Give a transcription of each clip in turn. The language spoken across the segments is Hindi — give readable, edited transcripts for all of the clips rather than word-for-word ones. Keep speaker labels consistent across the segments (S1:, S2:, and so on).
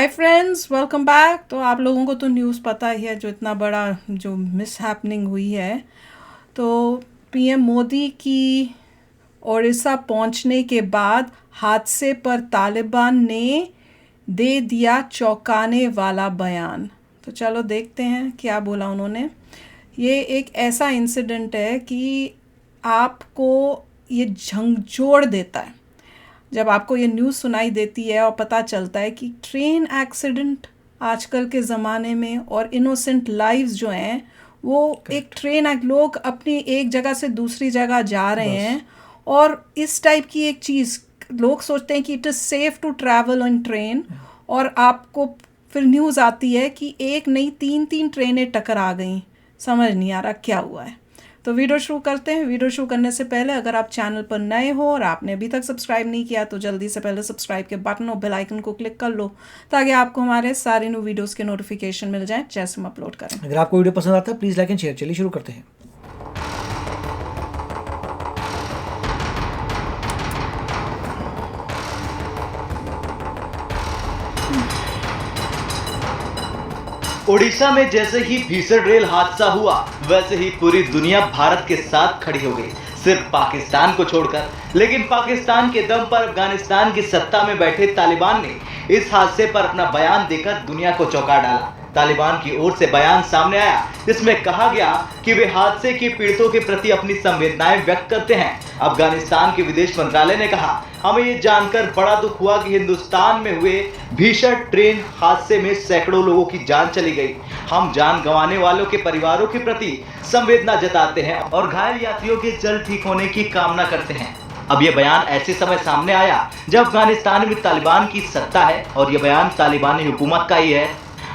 S1: Hi friends, welcome back. तो आप लोगों को तो न्यूज़ पता ही है, जो इतना बड़ा जो मिस हैपनिंग हुई है। तो पीएम मोदी की ओडिशा पहुंचने के बाद हादसे पर तालिबान ने दे दिया चौंकाने वाला बयान। तो चलो देखते हैं क्या बोला उन्होंने। ये एक ऐसा इंसिडेंट है कि आपको ये झंझोड़ देता है जब आपको ये न्यूज़ सुनाई देती है और पता चलता है कि ट्रेन एक्सीडेंट आजकल के ज़माने में और इनोसेंट लाइव्स जो हैं वो एक लोग अपनी एक जगह से दूसरी जगह जा रहे हैं और इस टाइप की एक चीज़ लोग सोचते हैं कि it is safe to travel on train और आपको फिर न्यूज़ आती है कि एक नहीं तीन तीन ट्रेनें टकरा गई। समझ नहीं आ रहा क्या हुआ है। तो वीडियो शुरू करते हैं। वीडियो शुरू करने से पहले अगर आप चैनल पर नए हो और आपने अभी तक सब्सक्राइब नहीं किया तो जल्दी से पहले सब्सक्राइब के बटन और बेल आइकन को क्लिक कर लो ताकि आपको हमारे सारे न्यू वीडियोस के नोटिफिकेशन मिल जाएं जैसे हम अपलोड करें।
S2: अगर आपको वीडियो पसंद आता है प्लीज़ लाइक एंड शेयर। चलिए शुरू करते हैं।
S3: ओडिशा में जैसे ही भीषण रेल हादसा हुआ वैसे ही पूरी दुनिया भारत के साथ खड़ी हो गई, सिर्फ पाकिस्तान को छोड़कर। लेकिन पाकिस्तान के दम पर अफगानिस्तान की सत्ता में बैठे तालिबान ने इस हादसे पर अपना बयान देकर दुनिया को चौंका डाला। तालिबान की ओर से बयान सामने आया जिसमें कहा गया कि वे हादसे के पीड़ितों के प्रति अपनी संवेदनाएं व्यक्त करते हैं। अफगानिस्तान के विदेश मंत्रालय ने कहा, हमें ये जानकर बड़ा दुख हुआ कि हिंदुस्तान में हुए भीषण ट्रेन हादसे में सैकड़ों लोगों की जान चली गई। हम जान गंवाने वालों के परिवारों के प्रति संवेदना जताते हैं और घायल यात्रियों के जल्द ठीक होने की कामना करते हैं। अब यह बयान ऐसे समय सामने आया जब अफगानिस्तान में तालिबान की सत्ता है और यह बयान तालिबानी हुकूमत का ही है।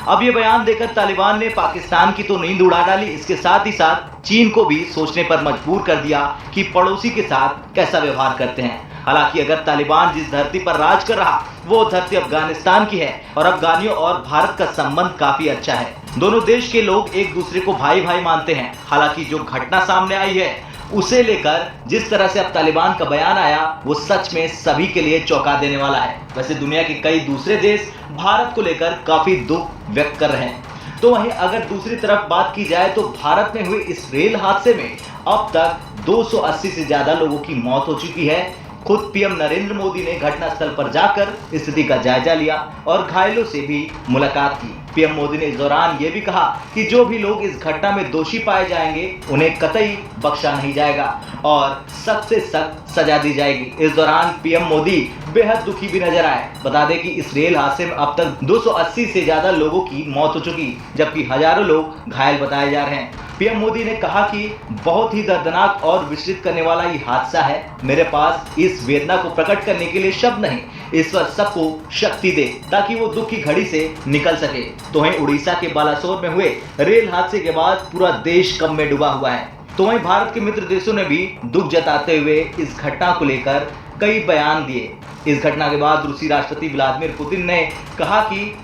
S3: अब ये बयान देकर तालिबान ने पाकिस्तान की तो नींद उड़ा डाली, इसके साथ ही साथ चीन को भी सोचने पर मजबूर कर दिया कि पड़ोसी के साथ कैसा व्यवहार करते हैं। हालांकि अगर तालिबान जिस धरती पर राज कर रहा वो धरती अफगानिस्तान की है और अफगानियों और भारत का संबंध काफी अच्छा है। दोनों देश के लोग एक दूसरे को भाई भाई मानते हैं। हालांकि जो घटना सामने आई है उसे लेकर जिस तरह से अब तालिबान का बयान आया वो सच में सभी के लिए चौंका देने वाला है। वैसे दुनिया के कई दूसरे देश भारत को लेकर काफी दुख व्यक्त कर रहे हैं। तो वहीं अगर दूसरी तरफ बात की जाए तो भारत में हुए इस रेल हादसे में अब तक 280 से ज्यादा लोगों की मौत हो चुकी है। खुद पीएम नरेंद्र मोदी ने घटनास्थल पर जाकर स्थिति का जायजा लिया और घायलों से भी मुलाकात की। पीएम मोदी ने इस दौरान ये भी कहा कि जो भी लोग इस घटना में दोषी पाए जाएंगे उन्हें कतई बख्शा नहीं जाएगा और सख्त से सख्त सजा दी जाएगी। इस दौरान पीएम मोदी बेहद दुखी भी नजर आए। बता दें कि इस रेल हादसे में अब तक 280 से ज्यादा लोगों की मौत हो चुकी जबकि हजारों लोग घायल बताए जा रहे हैं। पीएम मोदी ने कहा कि बहुत ही दर्दनाक और विचलित करने वाला ये हादसा है। मेरे पास इस वेदना को प्रकट करने के लिए शब्द नहीं। ईश्वर सबको शक्ति दे ताकि वो दुख की घड़ी से निकल सके। तो वहीं उड़ीसा के बालासोर में हुए रेल हादसे के बाद पूरा देश गम में डूबा हुआ है। तो वहीं भारत के मित्र देशों ने भी दुख जताते हुए इस घटना को लेकर कई बयान दिए। इस घटना के बाद रूसी राष्ट्रपति व्लादिमीर पुतिन ने कहा कि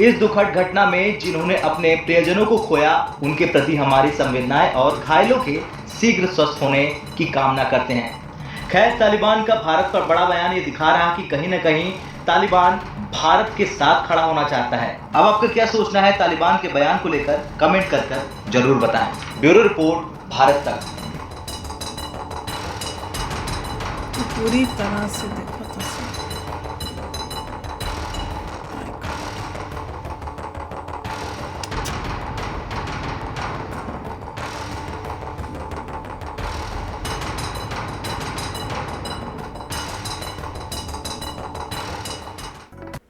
S3: इस दुखद घटना में जिन्होंने अपने प्रियजनों को खोया उनके प्रति हमारी संवेदनाएं और घायलों के शीघ्र स्वस्थ होने की कामना करते हैं। खैर, तालिबान का भारत पर बड़ा बयान ये दिखा रहा कि कहीं न कहीं तालिबान भारत के साथ खड़ा होना चाहता है। अब आपका क्या सोचना है तालिबान के बयान को लेकर कमेंट कर जरूर बताएं। ब्यूरो रिपोर्ट, भारत तक।
S1: पूरी तरह से देखो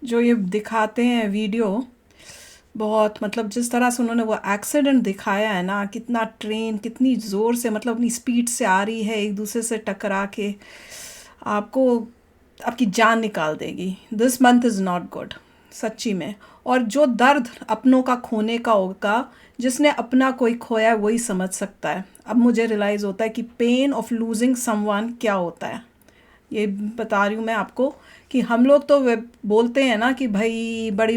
S1: जो ये दिखाते हैं वीडियो, बहुत मतलब जिस तरह से उन्होंने वो एक्सीडेंट दिखाया है ना, कितना ट्रेन कितनी ज़ोर से मतलब अपनी स्पीड से आ रही है एक दूसरे से टकरा के, आपको आपकी जान निकाल देगी। This month is not good सच्ची में। और जो दर्द अपनों का खोने का होगा, जिसने अपना कोई खोया वही समझ सकता है। अब मुझे रियलाइज़ होता है कि पेन ऑफ लूजिंग समवन क्या होता है। ये बता रही हूँ मैं आपको कि हम लोग तो बोलते हैं ना कि भाई बड़ी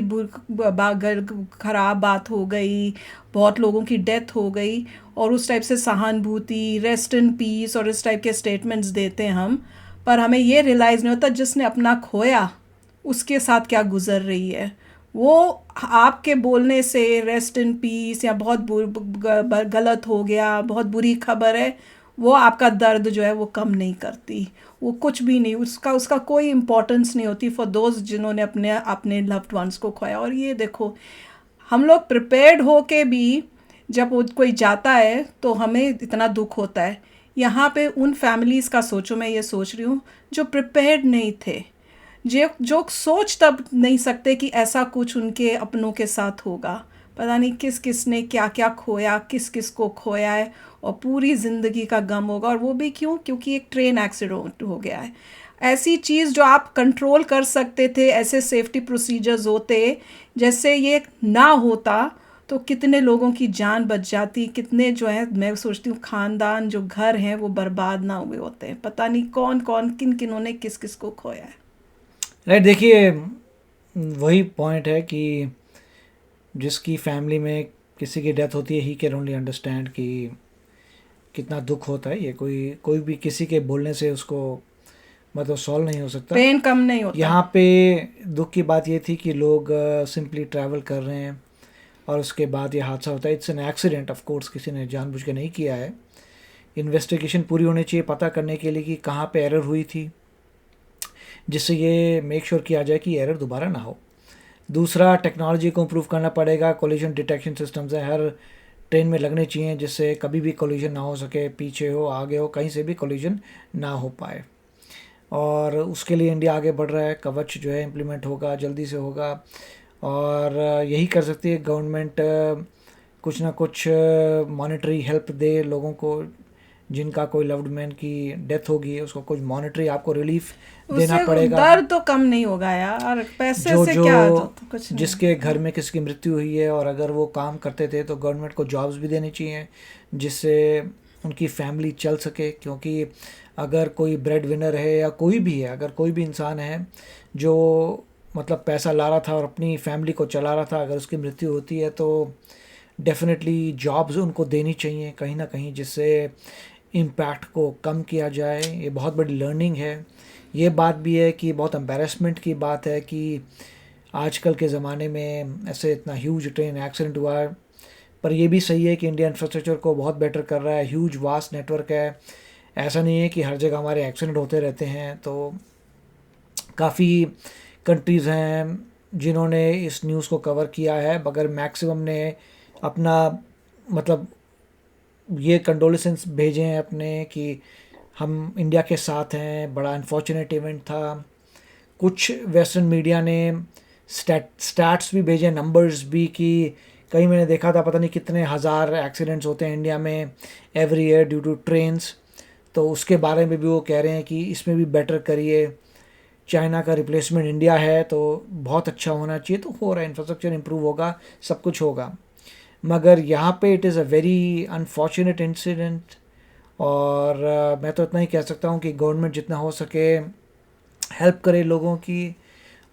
S1: ख़राब बात हो गई, बहुत लोगों की डेथ हो गई और उस टाइप से सहानुभूति, रेस्ट इन पीस और इस टाइप के स्टेटमेंट्स देते हैं हम। पर हमें ये रियलाइज़ नहीं होता जिसने अपना खोया उसके साथ क्या गुज़र रही है। वो आपके बोलने से रेस्ट इन पीस या बहुत गलत हो गया, बहुत बुरी खबर है, वो आपका दर्द जो है वो कम नहीं करती, वो कुछ भी नहीं, उसका कोई इम्पोर्टेंस नहीं होती फॉर दोज जिन्होंने अपने अपने लव्ड वंस को खोया। और ये देखो, हम लोग प्रिपेयर्ड हो के भी जब कोई जाता है तो हमें इतना दुख होता है। यहाँ पे उन फैमिलीज़ का सोचो, मैं ये सोच रही हूँ जो प्रिपेयर्ड नहीं थे, जो सोच तब नहीं सकते कि ऐसा कुछ उनके अपनों के साथ होगा। पता नहीं किस किस ने क्या क्या खोया, किस किस को खोया है, और पूरी ज़िंदगी का गम होगा। और वो भी क्यों? क्योंकि एक ट्रेन एक्सीडेंट हो गया है। ऐसी चीज़ जो आप कंट्रोल कर सकते थे, ऐसे सेफ्टी प्रोसीजर्स होते, जैसे ये ना होता तो कितने लोगों की जान बच जाती, कितने जो है, मैं सोचती हूँ ख़ानदान जो घर हैं वो बर्बाद ना हुए होते हैं। पता नहीं कौन कौन किन किनों ने किस किस को खोया है।
S2: राइट, देखिए वही पॉइंट है कि जिसकी फैमिली में किसी की डेथ होती है, ही कैन ओनली अंडरस्टैंड कि कितना दुख होता है। ये कोई भी किसी के बोलने से उसको मतलब सॉल्व नहीं हो सकता,
S1: पेन कम नहीं होता।
S2: यहाँ पे दुख की बात ये थी कि लोग सिंपली ट्रैवल कर रहे हैं और उसके बाद ये हादसा होता है। It's an accident, of course किसी ने जानबूझ के नहीं किया है। इन्वेस्टिगेशन पूरी होनी चाहिए पता करने के लिए कि कहाँ पे एरर हुई थी, जिससे ये मेक श्योर किया जाए कि एरर दोबारा ना हो। दूसरा, टेक्नोलॉजी को इम्प्रूव करना पड़ेगा। कोलिजन डिटेक्शन सिस्टम्स हैं हर ट्रेन में लगने चाहिए, जिससे कभी भी कोलिजन ना हो सके, पीछे हो आगे हो कहीं से भी कोलिजन ना हो पाए। और उसके लिए इंडिया आगे बढ़ रहा है। कवच जो है इम्प्लीमेंट होगा, जल्दी से होगा, और यही कर सकती है गवर्नमेंट, कुछ ना कुछ मॉनेटरी हेल्प दे लोगों को। जिनका कोई लव्ड मैन की डेथ होगी उसको कुछ मॉनेटरी आपको रिलीफ देना पड़ेगा।
S1: दर्द तो कम नहीं होगा यार, पैसे
S2: जो
S1: से
S2: जो
S1: क्या कुछ नहीं।
S2: जिसके घर में किसी की मृत्यु हुई है और अगर वो काम करते थे तो गवर्नमेंट को जॉब्स भी देनी चाहिए, जिससे उनकी फैमिली चल सके। क्योंकि अगर कोई ब्रेड विनर है या कोई भी है, अगर कोई भी इंसान है जो मतलब पैसा ला रहा था और अपनी फैमिली को चला रहा था, अगर उसकी मृत्यु होती है तो डेफिनेटली जॉब्स उनको देनी चाहिए कहीं ना कहीं, जिससे इम्पैक्ट को कम किया जाए। ये बहुत बड़ी लर्निंग है। ये बात भी है कि बहुत एम्बैरेसमेंट की बात है कि आजकल के ज़माने में ऐसे इतना ह्यूज ट्रेन एक्सीडेंट हुआ है। पर ये भी सही है कि इंडिया इंफ्रास्ट्रक्चर को बहुत बेटर कर रहा है, ह्यूज वास्ट नेटवर्क है। ऐसा नहीं है कि हर जगह हमारे एक्सीडेंट होते रहते हैं। तो काफ़ी कंट्रीज़ हैं जिन्होंने इस न्यूज़ को कवर किया है, मगर मैक्सिमम ने अपना मतलब ये कंडोलेंसेस भेजे हैं अपने कि हम इंडिया के साथ हैं, बड़ा अनफॉर्चुनेट इवेंट था। कुछ वेस्टर्न मीडिया ने स्टैट्स भी भेजे, नंबर्स भी, कि कहीं मैंने देखा था पता नहीं कितने हज़ार एक्सीडेंट्स होते हैं इंडिया में every year due to trains. तो उसके बारे में भी वो कह रहे हैं कि इसमें भी बेटर करिए। चाइना का रिप्लेसमेंट इंडिया है तो बहुत अच्छा होना चाहिए। तो हो रहा है, इंफ्रास्ट्रक्चर इंप्रूव होगा, सब कुछ होगा, मगर यहाँ पे it is a very unfortunate incident. और मैं तो इतना ही कह सकता हूँ कि गवर्नमेंट जितना हो सके हेल्प करे लोगों की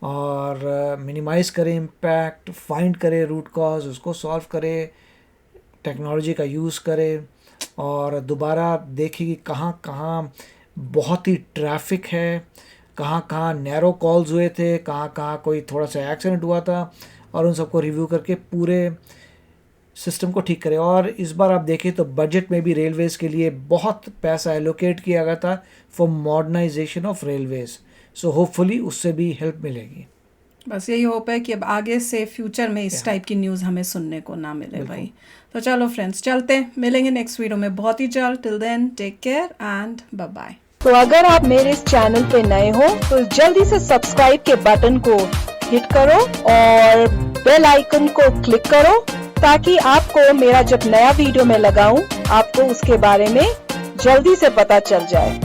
S2: और मिनिमाइज़ करे इम्पैक्ट, फाइंड करे रूट कॉज, उसको सॉल्व करे, टेक्नोलॉजी का यूज़ करे और दोबारा देखे कि कहाँ कहाँ बहुत ही ट्रैफिक है, कहाँ कहाँ नैरो कॉल्स हुए थे, कहाँ कहाँ कोई थोड़ा सा एक्सीडेंट हुआ था, और उन सबको रिव्यू करके पूरे सिस्टम को ठीक करें। और इस बार आप देखें तो बजट में भी रेलवेज़ के लिए बहुत पैसा एलोकेट किया गया था for modernisation of railways. So hopefully उससे भी हेल्प मिलेगी।
S1: बस यही होप है कि अब आगे से फ्यूचर में इस टाइप की न्यूज़ हमें सुनने को ना मिले भाई। तो चलो फ्रेंड्स, चलते हैं, मिलेंगे नेक्स्ट वीडियो में बहुत ही जल्द। Till then take care and bye bye.
S4: तो अगर आप मेरे इस चैनल पे नए हो तो जल्दी से सब्सक्राइब के बटन को हिट करो और बेल आइकन को क्लिक करो, ताकि आपको मेरा जब नया वीडियो मैं लगाऊं आपको उसके बारे में जल्दी से पता चल जाए।